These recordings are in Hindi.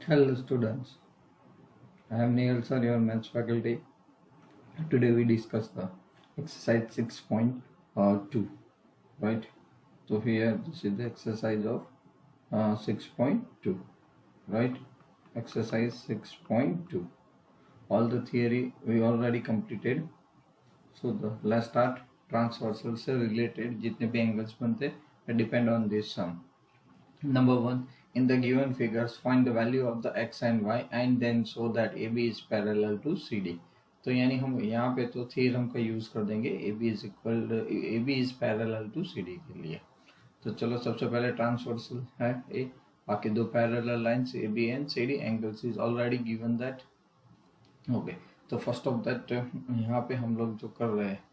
Hello students, I am Neil sir, your maths faculty. Today we discuss the exercise 6.2, right? So here this is the exercise of 6.2, right? Exercise 6.2. All the theory we already completed. So let's start. Transversal से related जितने भी angles बनते depend on this sum. Number 1. In the given figures, find the value of the x and y and then show that AB is parallel to CD. तो यानी हम यहाँ पे तो थ्योरम का यूज कर देंगे AB is parallel to CD के लिए. तो चलो सबसे पहले ट्रांसवर्सल है ए, बाकी दो parallel lines AB and CD angles is already given that. Okay तो फर्स्ट ऑफ दैट यहाँ पे हम लोग जो कर रहे हैं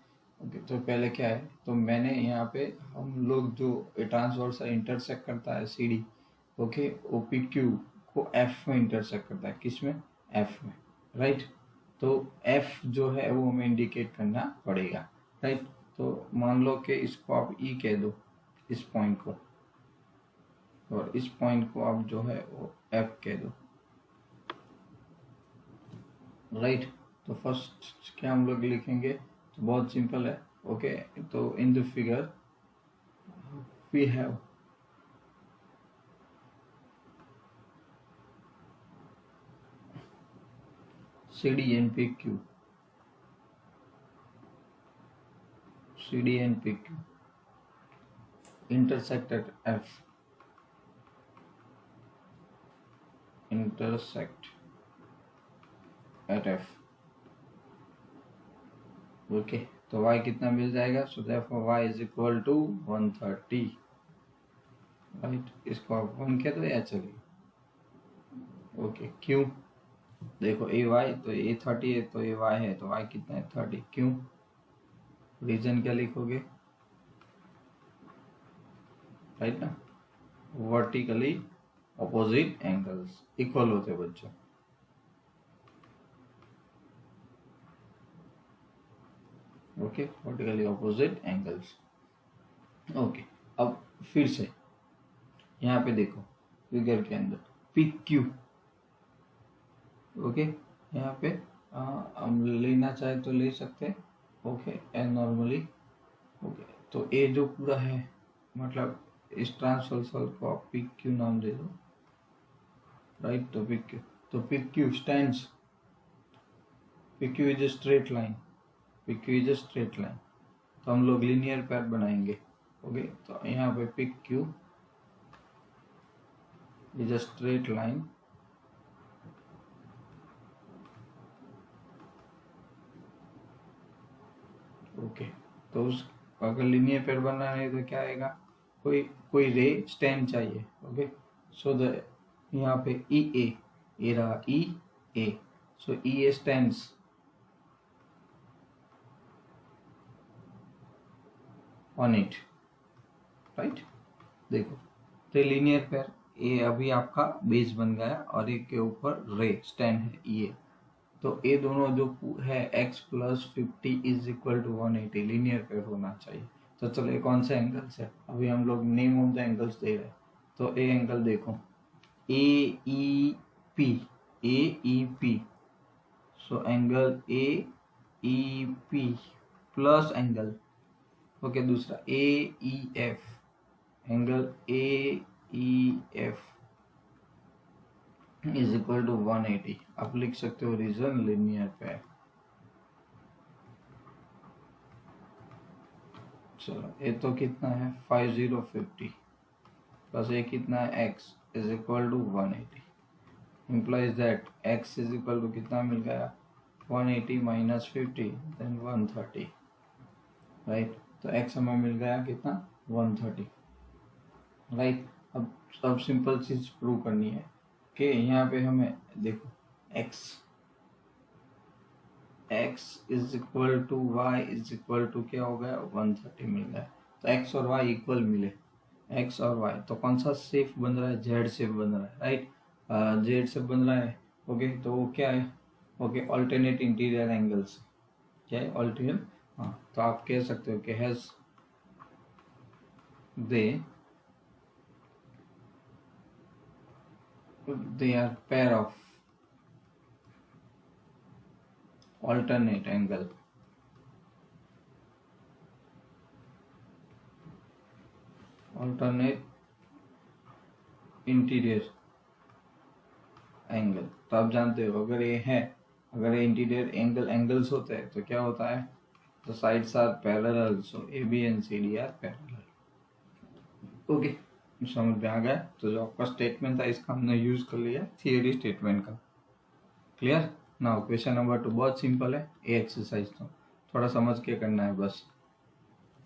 ओके तो पहले क्या है तो मैंने यहाँ पे हम लोग जो ट्रांसवर्सल इंटरसेक्ट करता है CD ओके OPQ को F में इंटरसेक्ट करता है, किस में? F में, राइट. तो F जो है वो हमें इंडिकेट करना पड़ेगा, राइट. तो मान लो कि इसको आप E कह दो, इस पॉइंट को, और इस पॉइंट को आप जो है वो F कह दो, राइट. तो फर्स्ट क्या हम लोग लिखेंगे, तो बहुत सिंपल है. ओके तो in the figure we have CD and PQ, CD and PQ intersect at F, intersect at F. Okay तो y कितना मिल जाएगा, so therefore y is equal to 130, right. इसको आप 1 कह दो या चलिए. ओके क्यों, देखो ए वाई तो ए 30 है, तो ए वाई है तो y कितना है 30. क्यों, रीजन क्या लिखोगे, राइट ना. वर्टिकली ऑपोजिट एंगल्स इक्वल होते बच्चों. Okay vertically opposite angles. Okay अब फिर से यहाँ पे देखो फिगर के अंदर PQ. ओके यहाँ पे हम लेना चाहे तो ले सकते. ओके एंड नॉर्मली ओके तो ए जो पूरा है मतलब इस ट्रांसवर्सल को आप PQ नाम दे दो, राइट. तो PQ stands, PQ is a straight line, PQ is a straight line. तो हम लोग लीनियर पैर बनाएंगे. ओके तो यहाँ पे PQ is a straight line okay तो उस अगर लीनियर पैर बनना है तो क्या आएगा, कोई रे स्टैंड चाहिए. ओके सो द यहाँ पे ए रहा A, so A stands on it, right. देखो तो लीनियर पैर ए अभी आपका बेस बन गया और एक के ऊपर रे स्टैंड है ए. तो ये दोनों जो है x plus 50 is equal to 180 linear pair होना चाहिए. तो चलो ये कौन सा एंगल्स है, अभी हम लोग नेम ऑफ द एंगल्स दे रहे हैं. तो ए एंगल देखो AEP, so angle AEP plus angle okay दूसरा AEF, angle AEF is equal to 180. आप लिख सकते हो रीजन लीनियर पैर. चलो ये तो कितना है 5050 प्लस ये कितना है x is equal to 180 implies that x is equal to कितना मिल गया 180 माइनस 50 देन 130, राइट. तो x हमें मिल गया कितना 130, राइट. अब सिंपल चीज प्रूव करनी है कि यहाँ पे हमें देखो x is equal to y is equal to क्या हो गया 130 मिल गया. तो x और y इक्वल मिले, x और y तो कौन सा शेप बन रहा है, z शेप बन रहा है, राइट. z शेप बन रहा है. ओके तो वो क्या है, ओके ऑल्टरनेट इंटीरियर एंगल्स, क्या है ऑल्टरनेट. हाँ तो आप कह सकते हो कि has they they are pair of alternate angle. Alternate interior angle. तो आप जानते हो अगर ये है, अगर ये इंटीरियर एंगल्स होते हैं तो क्या होता है, the sides are parallel, so AB and CD are parallel. Okay, समझ में आ गया। तो जो आपका स्टेटमेंट था इसका हमने यूज कर लिया थियरी स्टेटमेंट का। क्लियर। नाउ क्वेश्चन नंबर 2 बहुत सिंपल है, ये एक्सरसाइज तो थोड़ा समझ के करना है बस।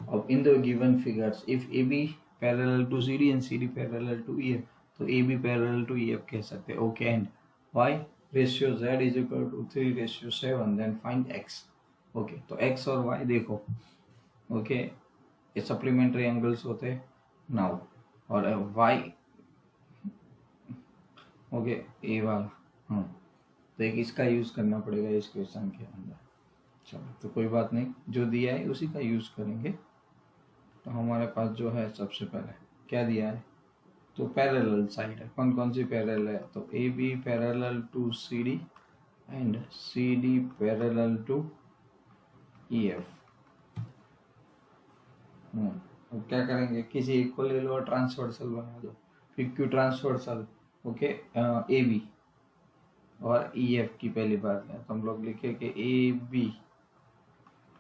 अब in the given figures if AB parallel to CD and CD parallel to EF, तो AB पैरेलल टू EF कह सकते हैं। Okay, and Y ratio Z is equal to 3:7, then find X। Okay, तो X और Y देखो, ओके ये सप्लीमेंट्री एंगल्स होते हैं नाउ, और Y ओके ये वाला, तो एक इसका यूज करना पड़ेगा इस क्वेश्चन के अंदर। चलो तो कोई बात नहीं, जो दिया है उसी का यूज करेंगे। तो हमारे पास जो है सबसे पहले क्या दिया है, तो पैरेलल साइड है, कौन कौन सी पैरेलल है, तो AB parallel to CD and CD parallel to EF। अब क्या करेंगे, किसी एक को ले लो और ट्रांसवर्सल बना दो, PQ ट्रांसवर्सल। ओके, AB और EF की पहली बात है तो हम लोग लिखे कि AB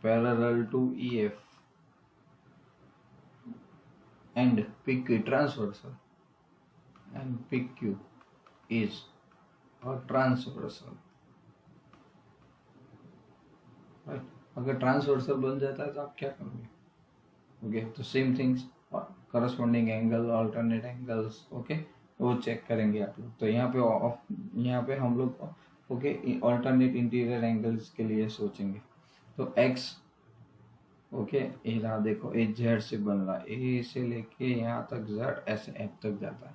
parallel to EF and PQ transversal and PQ is or transversal, right? अगर ट्रांसवर्सल बन जाता है तो आप क्या करोगे, ओके तो same things, corresponding angle, alternate angles, okay वो चेक करेंगे आप लोग। तो यहाँ पे हम लोग ओके अल्टरनेट इंटीरियर एंगल्स के लिए सोचेंगे। तो X ओके ये रहा, देखो ये Z से बन रहा है, ए से लेके यहाँ तक Z ऐसे F तक जाता है।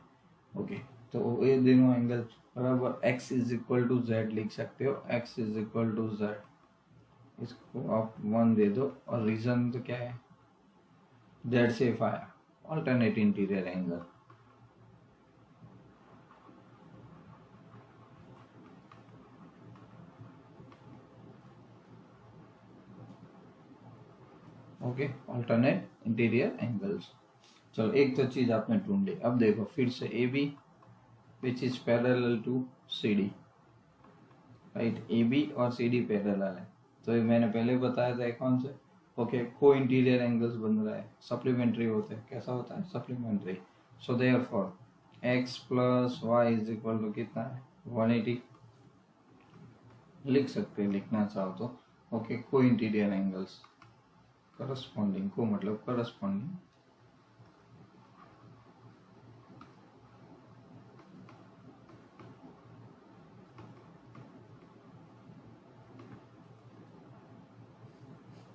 ओके तो ये दोनों एंगल बराबर X is equal to Z लिख सकते हो, X is equal to Z, इसको आप 1 दे दो, और रीजन तो क्या है, Z से F आया, alternate interior angle. Okay alternate interior angles. चलो एक तो चीज आपने ढूंढ ली। अब देखो फिर से AB which is parallel to CD, right, AB और CD पैरेलल है। तो ये मैंने पहले बताया था कौन से, ओके को इंटीरियर एंगल्स बन रहा है, सप्लीमेंट्री होते हैं। कैसा होता है, supplementary. So therefore X plus Y is equal to कितना है, 180 लिख सकते हैं, लिखना चाहो तो। ओके को इंटीरियर एंगल्स, करस्पॉन्डिंग, को मतलब करस्पॉन्डिंग,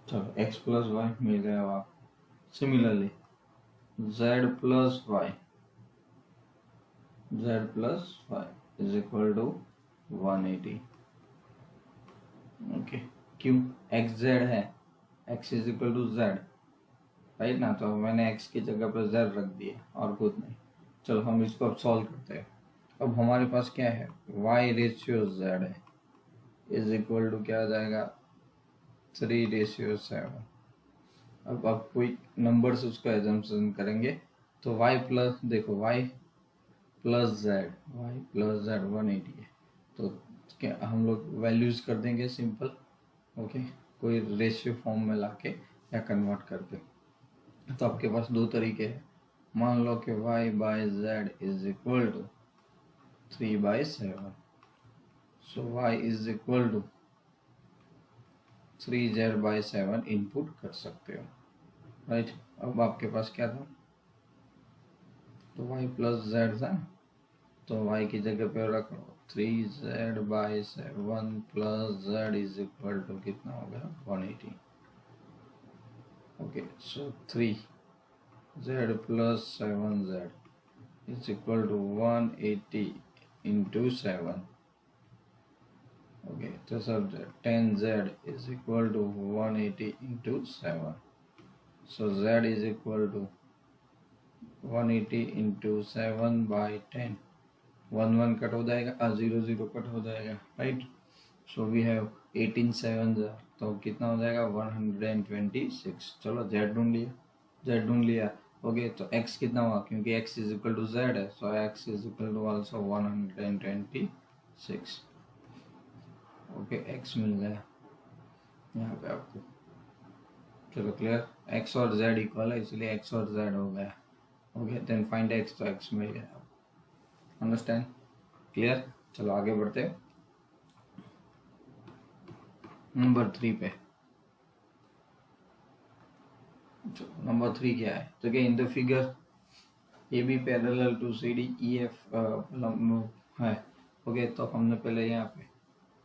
चलो X प्लस वाई मिल गया आप। Similarly Z plus Y is equal to 180। Okay क्यों, एक्स जेड है, x is equal to Z, right ना, तो मैंने x की जगह पर Z रख दिया और कुछ नहीं। चलो हम इसको अब सॉल्व करते हैं। अब हमारे पास क्या है, y रेशियो Z है इज इक्वल टू क्या आ जाएगा, 3:7। अब आप कोई नंबर्स उसका एजम्पशन करेंगे तो y प्लस, देखो y प्लस जेड 180 है, तो क्या हम लोग वैल्यूज कर देंगे सिंपल, ओके कोई रेशियो फॉर्म में लाके या कन्वर्ट करके। तो आपके पास दो तरीके हैं, मान लो कि y by Z is equal to 3/7, so y is equal to 3Z/7 input कर सकते हो, राइट। अब आपके पास क्या था, तो y प्लस जेड था, तो y की जगह पे रख लो 3Z/7 plus Z is equal to कितना हो गया, 180। Okay so 3Z plus 7Z is equal to 180 into 7। Okay तो सब 10Z is equal to 180 into 7. So Z is equal to 180 into 7 by 10. 1 1 cut हो जाएगा, 0 0 कट हो जाएगा, राइट। सो वी हैव 18 7 तो कितना हो जाएगा 126। चलो z ढूंढ लिया। ओके, तो x कितना हुआ, क्योंकि x is equal to z है, so x is equal to also 126। Okay, x मिल गया यहाँ पे आपको। चलो क्लियर, x और z इक्वल है इसलिए x और z हो गया। ओके, देन फाइंड x, तो x मिल गया। Understand, clear. चलो आगे बढ़ते हैं नंबर 3 पे। नंबर 3 क्या है, तो क्या in the figure A B parallel to C D E F है। ओके, तो हमने पहले यहाँ पे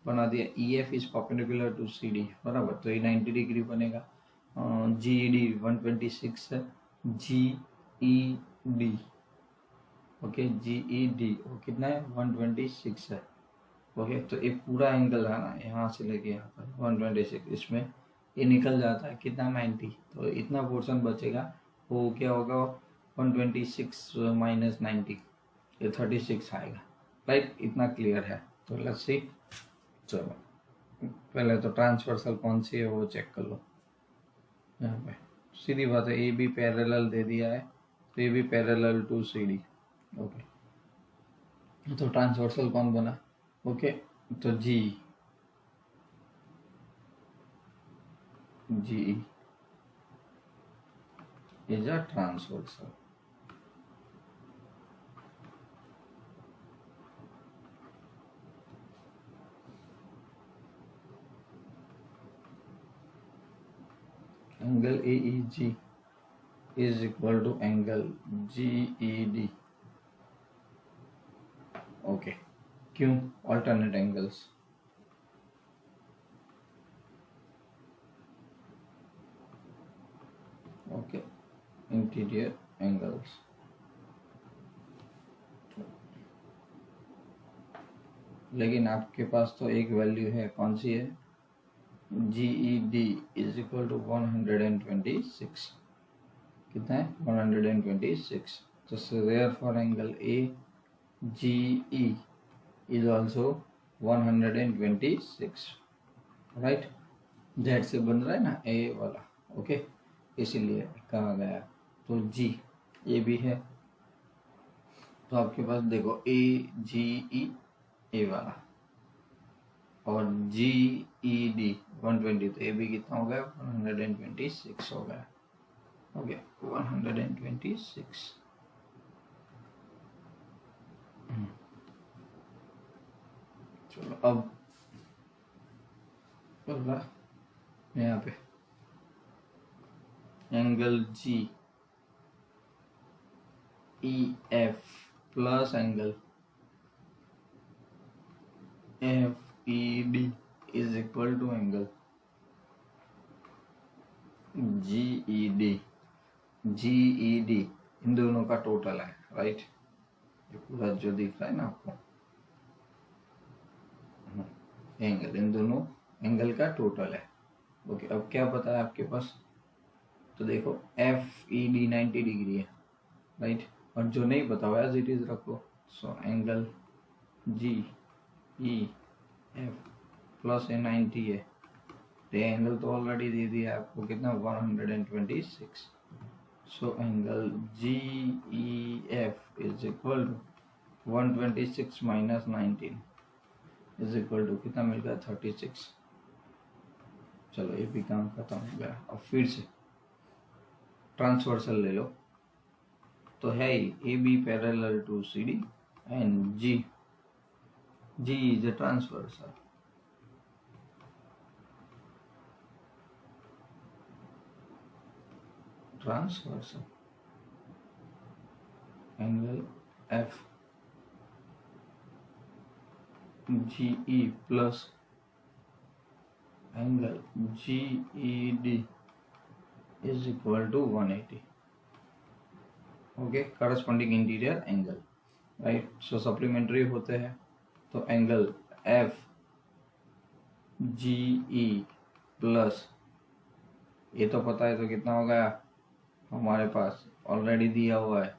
बना दिया E F is perpendicular to C D, बराबर, तो ये 90 डिग्री बनेगा। जी ई डी 126 है, जी ई डी, ओके, जी ई डी वो कितना है 126 है। ओके, तो ये पूरा एंगल है ना, यहाँ से लेके यहाँ पर 126, इसमें ये निकल जाता है कितना 90, तो इतना पोर्शन बचेगा, वो क्या होगा 126 माइनस 90, ये 36 आएगा, राइट। इतना क्लियर है, तो लेट्स सी। चलो पहले तो ट्रांसवर्सल कौन सी है वो चेक कर लो। यहाँ पे सीधी बात है, ए बी पैरेलल दे दिया है, तो A B parallel to C D. Okay, तो ट्रांसवर्सल कौन बना, ओके, तो G is a transversal. Angle AEG is equal to angle GED. Okay, क्यों alternate angles, okay, interior angles. लेकिन आपके पास तो एक वैल्यू है, कौन सी है, GED इज इक्वल टू 126, कितना है 126, तो therefore angle AGE is also 126, right. Z से बन रहा है ना ए वाला, ओके, इसीलिए कहा गया। तो जी ये भी है, तो आपके पास देखो AGE ए वाला और GED 120, तो ये भी कितना हो गया 126 हो गया। ओके, 126। चलो अब पहला यहाँ पे angle GEF plus angle FED is equal to angle GED इन दोनों का टोटल है, राइट। ये पूरा जो दिख रहा है ना आपको एंगल, इन दोनों एंगल का टोटल है। ओके, अब क्या पता है आपके पास, तो देखो FED 90 डिग्री है, राइट, और जो नहीं पता हुआ एज इट इज रखो। सो एंगल GEF प्लस 90 है, तो एंगल तो ऑलरेडी दे दिया आपको कितना 126। So angle GEF is equal to 126 minus 19 is equal to कितना मिल गया 36। चलो ये भी काम खत्म हो गया। अब फिर से ट्रांसवर्सल ले लो, तो है A B parallel to C D and G is a transversal. Angle F GE plus angle GED is equal to 180. Okay, corresponding interior angle, right? So supplementary होते हैं, तो एंगल FGE प्लस ये तो पता है, तो कितना हो गया हमारे पास ऑलरेडी दिया हुआ है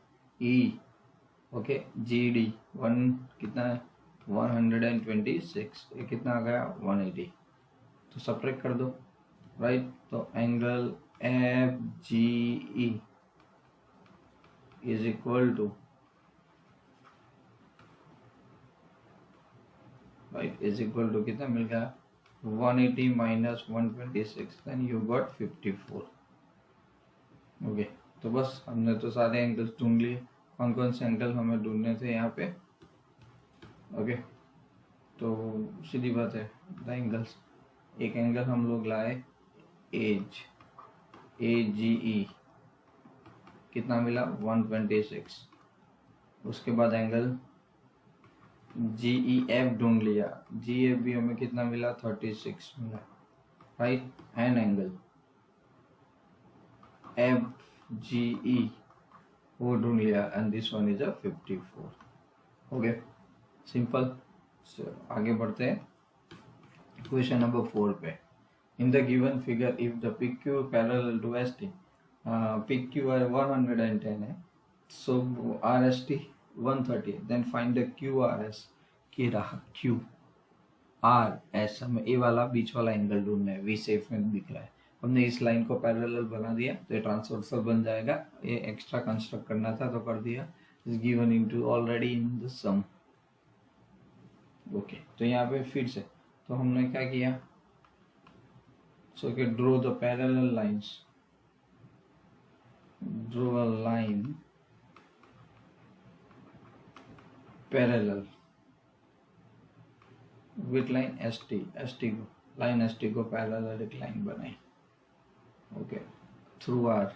ओके जी डी वन कितना है 126, ये कितना आ गया 180, तो सब्ट्रैक्ट कर दो राइट। तो angle F G E is equal to right is equal to कितना मिल गया 180 minus 126, then you got 54। Okay तो बस हमने तो सारे एंगल्स ढूंढ लिए। कौन कौन से एंगल हमें ढूंढने थे यहाँ पे। ओके तो सीधी बात है द एंगल्स, एक एंगल हम लोग लाए एज ए जी ई कितना मिला 126, उसके बाद एंगल जी ई एफ ढूंढ लिया, जी एफ भी हमें कितना मिला 36 मिला right. And angle F G E वो ढूंढ लिया and this one is a 54। Okay simple. आगे बढ़ते हैं क्वेश्चन नंबर 4 पे। In the given figure if the P Q parallel to S T, P Q R 110 है, so R S T 130, then find the Q R S की रहा क्यू आर एस, हमें ए वाला बीच वाला एंगल ढूंढना है, वी शेप में दिख रहा है। हमने इस लाइन को पैरेलल बना दिया तो ये ट्रांसवर्सल बन जाएगा, ये एक्स्ट्रा कंस्ट्रक्ट करना था तो कर दिया, is given into already in the sum. Okay तो यहाँ पे फिर से तो हमने क्या किया, सो कि draw the parallel lines, draw a line parallel with line S T को लाइन एस टी को पैरेलल एक लाइन बनाई। ओके थ्रू आर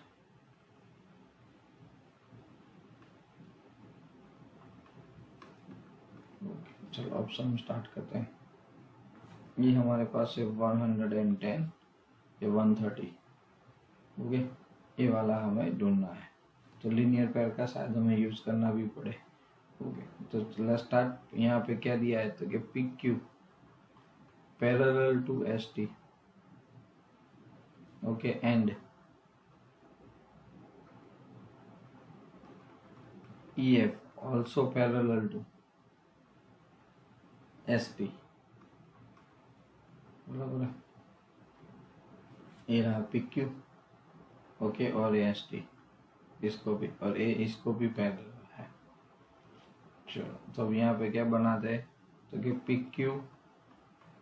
चलो अब सम स्टार्ट करते हैं। ये हमारे पास है 110 ये 130। ओके ये वाला हमें ढूंढना है, तो लीनियर पेयर का शायद हमें यूज करना भी पड़े। ओके तो लेट्स स्टार्ट। यहाँ पे क्या दिया है तो कि P Q parallel to S T, okay and E F also parallel to S T. बोला ये रहा पी क्यू ओके और एस टी इसको भी, और ए इसको भी पैरेलल है। चलो तो अब यहाँ पे क्या बनाते हैं तो कि पी क्यू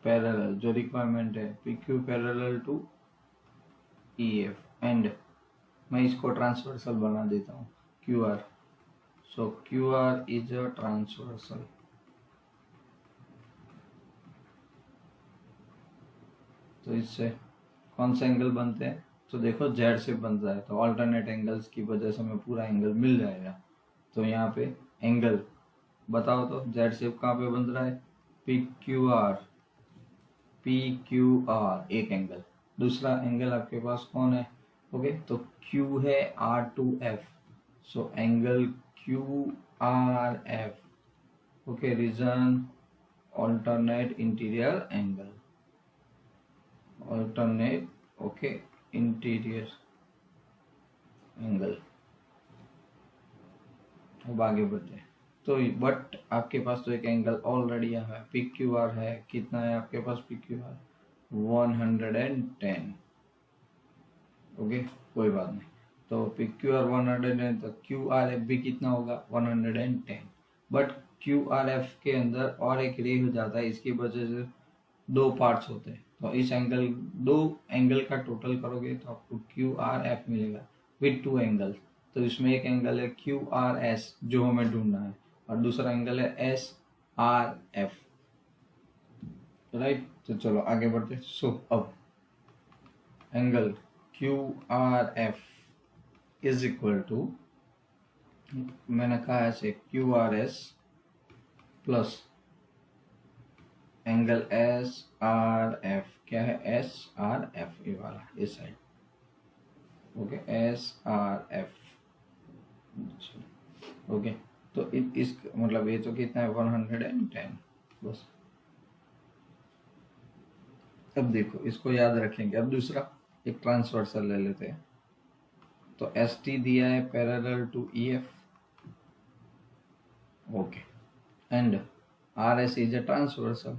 पैरेलल, जो रिक्वायरमेंट है P Q parallel to E F and मैं इसको ट्रांसवर्सल बना देता हूँ Q R, so Q R is a transversal. तो इससे कौन से एंगल बनते हैं तो देखो जेड से बनता है, तो ऑल्टरनेट एंगल्स की वजह से हमें पूरा एंगल मिल जाएगा। तो यहाँ पे एंगल बताओ तो जेड शेप कहाँ पे बन रहा है पी क्यू आर एक एंगल, दूसरा एंगल आपके पास कौन है ओके तो क्यू है R to F, so angle Q R F okay reason alternate interior angle, alternate okay interior angle. अब आगे बढ़ते हैं तो बट आपके पास तो एक एंगल ऑलरेडी है पी क्यू आर है, कितना है आपके पास पी क्यू आर 110। ओके कोई बात नहीं, तो पी क्यू आर 110 तो क्यू आर एफ भी कितना होगा 110, बट क्यू आर एफ के अंदर और एक रे हो जाता है, इसकी वजह से दो पार्ट्स होते हैं, तो इस एंगल दो एंगल का टोटल करोगे तो आपको क्यू आर एफ मिलेगा विथ टू एंगल। तो इसमें एक एंगल है क्यू आर एस जो हमें ढूंढना है और दूसरा एंगल है एस आर एफ राइट। तो चलो आगे बढ़ते। सो अब angle Q R F is equal to मैंने कहा ऐसे Q R S plus angle S R F, क्या है एस आर एफ ये वाला इस side okay S R F okay. तो इस मतलब ये तो कितना है 110 बस। अब देखो इसको याद रखेंगे। अब दूसरा एक ट्रांसवर्सल ले लेते हैं, तो एस टी दिया है parallel to E F Okay. And RS is a transversal.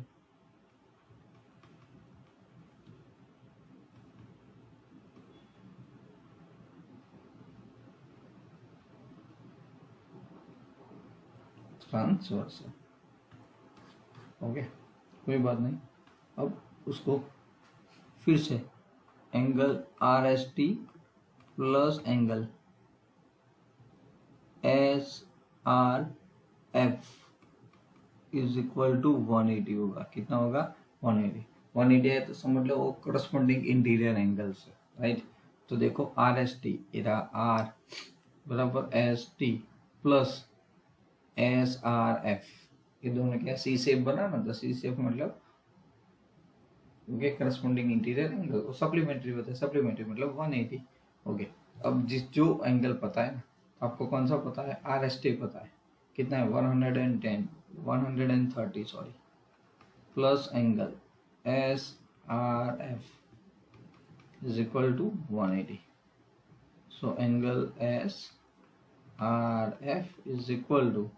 Transversal. Okay, कोई बात नहीं. अब उसको फिर से angle R S T plus angle S R F is equal to 180 होगा. कितना होगा? 180. 180 है तो समझ लो वो करस्पॉन्डिंग इंटीरियर एंगल्स है, राइट. तो देखो आर एस टी इधर आर बराबर S T plus S R F, ये दोनों क्या सी शेप बना ना. तो सी शेप मतलब ओके करस्पॉन्डिंग इंटीरियर एंगल. वो सप्लीमेंट्री होता है. सप्लीमेंट्री मतलब 180. ओके. अब जिस जो एंगल पता है ना, आपको कौन सा पता है? आर एस टी पता है. कितना है? 110 130 sorry, plus angle S R F is equal to 180. So angle S R F is equal to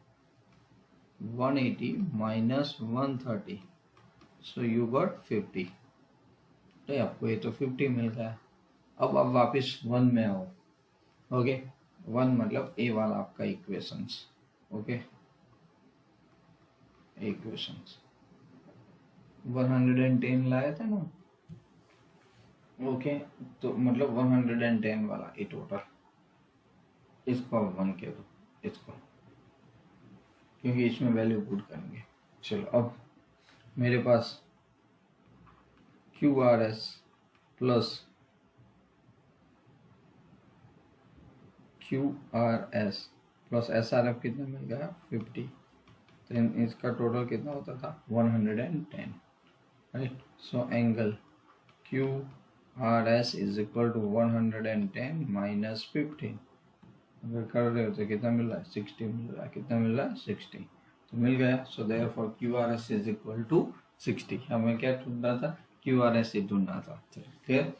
180 minus 130. So you got 50. तो आपको ये तो 50 मिल गया. अब आप वापस 1 में आओ. ओके, 1 मतलब ए वाला आपका इक्वेशंस. ओके, इक्वेशंस 110 लाया था ना. ओके, तो मतलब 110 वाला ये टोटल. इसको 1 के दो इसको, क्योंकि इसमें वैल्यू पुट करेंगे. चलो अब मेरे पास Q R S plus Q R S plus S R F कितना मिल गया? 50. तो इसका टोटल कितना होता था? 110, right. So angle Q R S is equal to 110 minus 15. अगर कर रहे हो तो कितना मिल रहा है? 60 मिल रहा है. कितना मिल रहा है? 60. तो मिल गया. So therefore Q R S is equal to 60. हमें क्या ढूंढना था? क्यू आर एस ढूंढना था. क्लियर?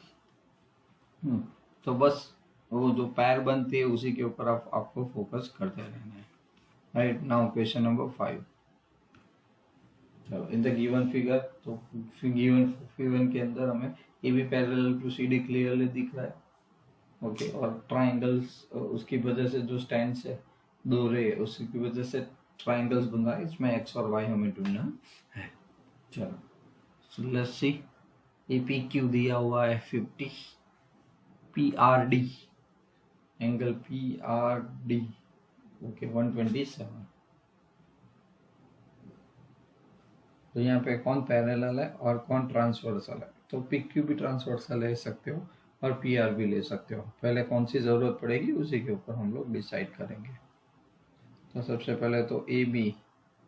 तो बस वो जो पैर बनती है उसी के ऊपर आपको फोकस करते रहना है, राइट. Now question number 5. चलो इन द गिवन फिगर, तो गिवन फिगर के अंदर हमें A B parallel to C D clearly दिख रहा है. ओके, और ट्राइंगल्स उसकी वजह से जो स्टैंड है दो रे उसकी वजह से ट्राइंगल्स बन रहा है. इसमें एक्स और वाई हमें ढूंढना है. चलो let's see. A P Q दिया हुआ है 50. P R D angle P R D okay 127. तो यहाँ पे कौन पैरेलल है और कौन ट्रांसवर्सल है? तो पी क्यू भी ट्रांसवर्सल ले सकते हो और पी आर भी ले सकते हो. पहले कौन सी ज़रूरत पड़ेगी उसी के ऊपर हम लोग डिसाइड करेंगे. तो सबसे पहले तो A B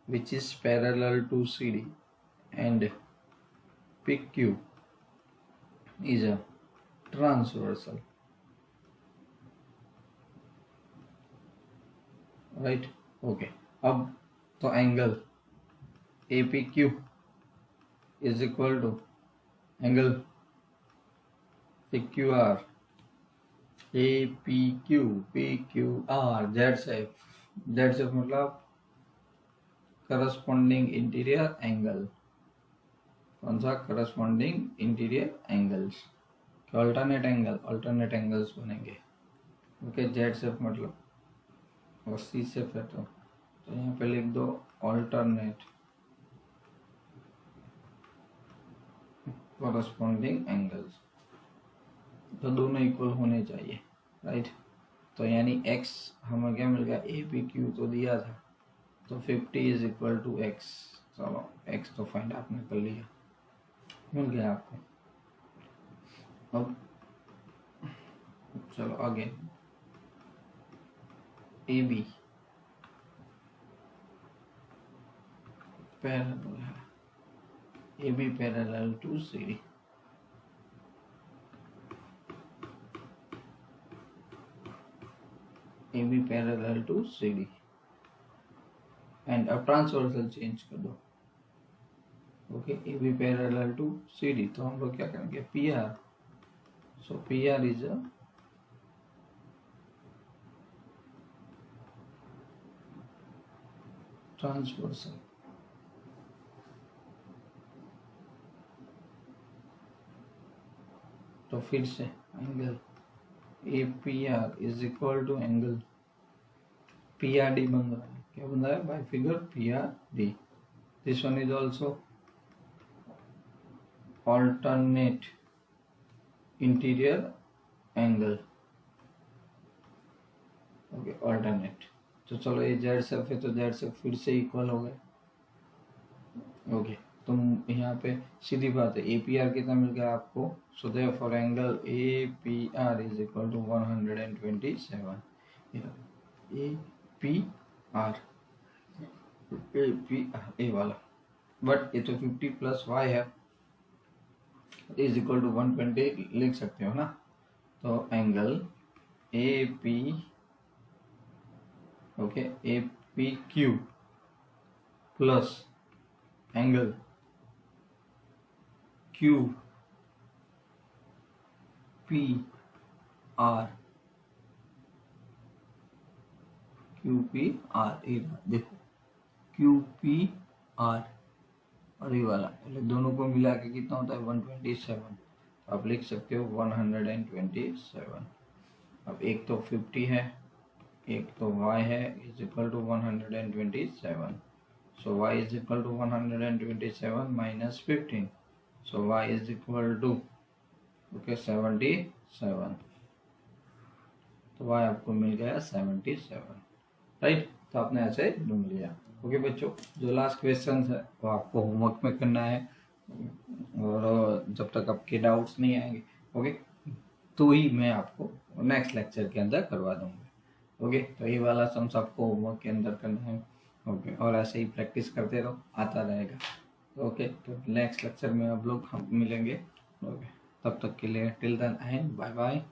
which is parallel to C D and P Q is a transversal, right. Okay, अब तो angle A P Q is equal to angle P Q R. A P Q R Z shape मतलब करस्पॉन्डिंग इंटीरियर एंगल. कौन सा? Corresponding interior angles. Alternate angles बनेंगे. ओके, जेड सेफ मतलब और सी सेफ है तो यहाँ पे लिख दो अल्टरनेट करस्पॉन्डिंग एंगल्स. तो दोनों इक्वल होने चाहिए, राइट. तो यानी x हमें क्या मिल गया? ए पी क्यू तो दिया था, तो 50 इज इक्वल टू x. चलो x तो फाइंड आपने कर लिया, मिल गया आपको. अब चलो आगे. ए बी पैरेलल है. A B parallel to C D. A B parallel to C D and अब ट्रांसवर्सल चेंज कर दो. Okay, A B parallel to C D. तो हम लोग क्या करेंगे? P R. So P R is a transversal. तो फिर से angle A P R is equal to angle P R D बन रहा है। क्या बन रहा है? By figure P R D. This one is also alternate interior angle. Okay, alternate. तो चलो ये जेड सेफ है तो जेड सेफ फिर से इक्वल हो गए। ओके, तो यहाँ पे सीधी बात है, ए पी आर कितना मिल गया आपको? So therefore angle A P R is equal to 127। A P R, A P R A वाला, बट ये तो 50 प्लस वाई है, इज इक्वल टू 120 लिख सकते हो ना। तो angle A P, okay, A P Q plus angle Q P R, Q P R, देखो क्यू पी आर और ये वाला, दोनों को मिला के कितना होता है? 127। आप लिख सकते हो 127। अब एक तो 50 है, एक तो y है, is equal to 127। So y is equal to 127 minus 15। So y is equal to, okay, 77। तो y आपको मिल गया 77, राइट। तो आपने ऐसे ढूंढ लिया। ओके बच्चों, जो लास्ट क्वेश्चन है वो आपको होमवर्क में करना है, और जब तक आपके डाउट्स नहीं आएंगे, ओके, तो ही मैं आपको नेक्स्ट लेक्चर के अंदर करवा दूंगा। ओके, तो ये वाला सम्स आपको होमवर्क के अंदर करना है। ओके, और ऐसे ही प्रैक्टिस करते रहो, आता रहेगा। ओके, तो नेक्स्ट लेक्चर में आप लोग हम मिलेंगे। ओके, तब तक के लिए till then and bye bye.